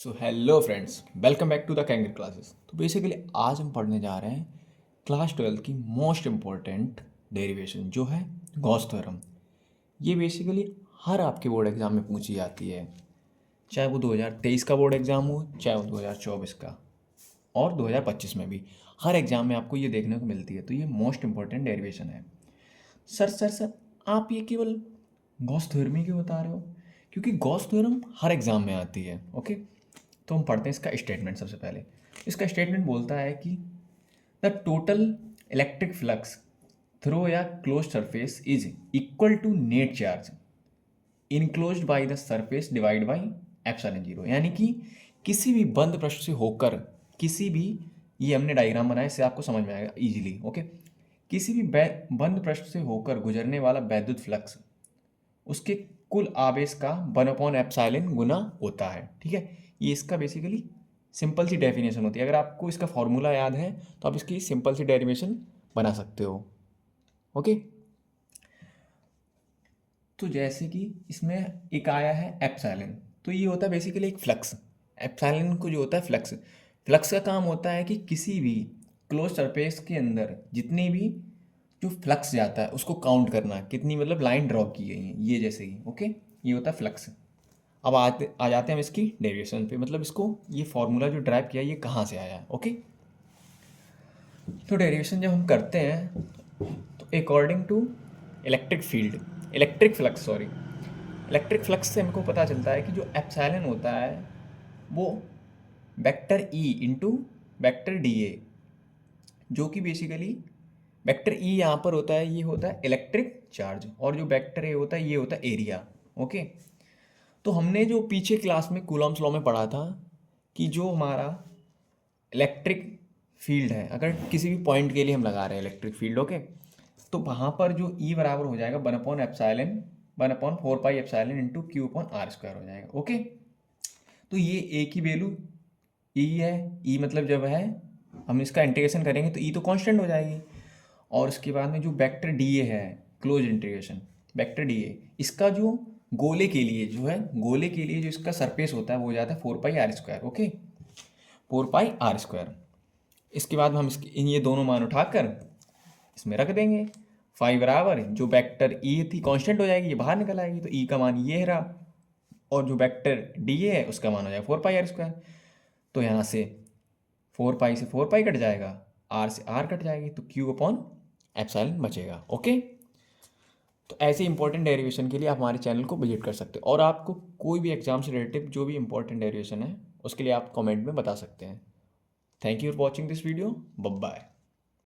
So hello friends, welcome back to the Kanger classes. तो basically आज हम पढ़ने जा रहे हैं क्लास 12 की मोस्ट इम्पॉर्टेंट डेरिवेशन जो है गॉस थ्योरम। ये बेसिकली हर आपके बोर्ड एग्जाम में पूछी जाती है, चाहे वो 2023 का बोर्ड एग्ज़ाम हो, चाहे वो 2024 का और 2025 में भी। हर एग्ज़ाम में आपको ये देखने को मिलती है। तो ये मोस्ट इम्पॉर्टेंट डेरिवेशन है। सर आप ये केवल गॉस थ्योरम ही क्यों बता रहे हो? क्योंकि गॉस थ्योरम हर एग्ज़ाम में आती है। ओके, तो हम पढ़ते हैं इसका स्टेटमेंट। सबसे पहले इसका स्टेटमेंट बोलता है कि the total electric flux through a close surface is equal to net charge enclosed by the surface divide by epsilon zero. यानी कि किसी भी बंद पृष्ठ से होकर किसी भी, ये हमने डायग्राम बनाया इससे आपको समझ में आएगा इजीली। ओके, किसी भी बंद पृष्ठ से होकर गुजरने वाला वैद्युत फ्लक्स उसके कुल आवेश का 1/एप्सिलॉन गुना होता है। ठीक है, ये इसका बेसिकली सिंपल सी डेफिनेशन होती है। अगर आपको इसका फॉर्मूला याद है तो आप इसकी सिंपल सी डेरिवेशन बना सकते हो। ओके, तो जैसे कि इसमें एक आया है एप्सिलॉन, तो ये होता है बेसिकली एक फ्लक्स। एप्सिलॉन को जो होता है फ्लक्स, फ्लक्स का काम होता है कि किसी भी क्लोज सरफेस के अंदर जितनी भी जो फ्लक्स जाता है उसको काउंट करना, कितनी मतलब लाइन ड्रॉ की गई है, ये जैसे ही। ओके, ये होता है फ्लक्स। अब आ जाते हैं हम इसकी डेरिवेशन पे, मतलब इसको ये फॉर्मूला जो ड्राइव किया ये कहाँ से आया है। ओके, तो डेरिवेशन जब हम करते हैं तो अकॉर्डिंग टू इलेक्ट्रिक फ्लक्स से हमको पता चलता है कि जो एप्सिलॉन होता है वो vector E into vector D A, जो कि बेसिकली वेक्टर ई यहाँ पर होता है, ये होता है इलेक्ट्रिक चार्ज, और जो वेक्टर ए होता है ये होता है एरिया। ओके, तो हमने जो पीछे क्लास में कूलॉम्स लॉ में पढ़ा था कि जो हमारा इलेक्ट्रिक फील्ड है, अगर किसी भी पॉइंट के लिए हम लगा रहे हैं इलेक्ट्रिक फील्ड, ओके, तो वहाँ पर जो ई बराबर हो जाएगा 1/4 pi into Q upon R square हो जाएगा। ओके, तो ये ए की वैल्यू ई है, ई मतलब जब है हम इसका इंटीग्रेशन करेंगे तो ई तो कांस्टेंट हो जाएगी। और उसके बाद में जो वेक्टर डी ए है, close integration vector D A, इसका जो गोले के लिए जो है, गोले के लिए जो इसका सरफेस होता है वो हो जाता है 4 pi r square. Okay, 4 pi r square. इसके बाद हम इसके ये दोनों मान उठाकर इसमें रख देंगे। फाइव बराबर जो वेक्टर ई थी कांस्टेंट हो जाएगी, ये बाहर निकल आएगी, तो ई का मान ये रहा, और जो वेक्टर डी ए है उसका मान हो जाएगा 4 पाई आर स्क्वायर। तो यहाँ से 4 पाई से 4 पाई कट जाएगा, आर से आर कट जाएगी, तो क्यू अपॉन एप्सिलॉन बचेगा। ओके, तो ऐसे इंपॉर्टेंट डेरिवेशन के लिए आप हमारे चैनल को विजिट कर सकते हो, और आपको कोई भी एग्जाम से रिलेटेड जो भी इंपॉर्टेंट डेरिवेशन है उसके लिए आप कमेंट में बता सकते हैं। Thank you for watching this video. Bye bye.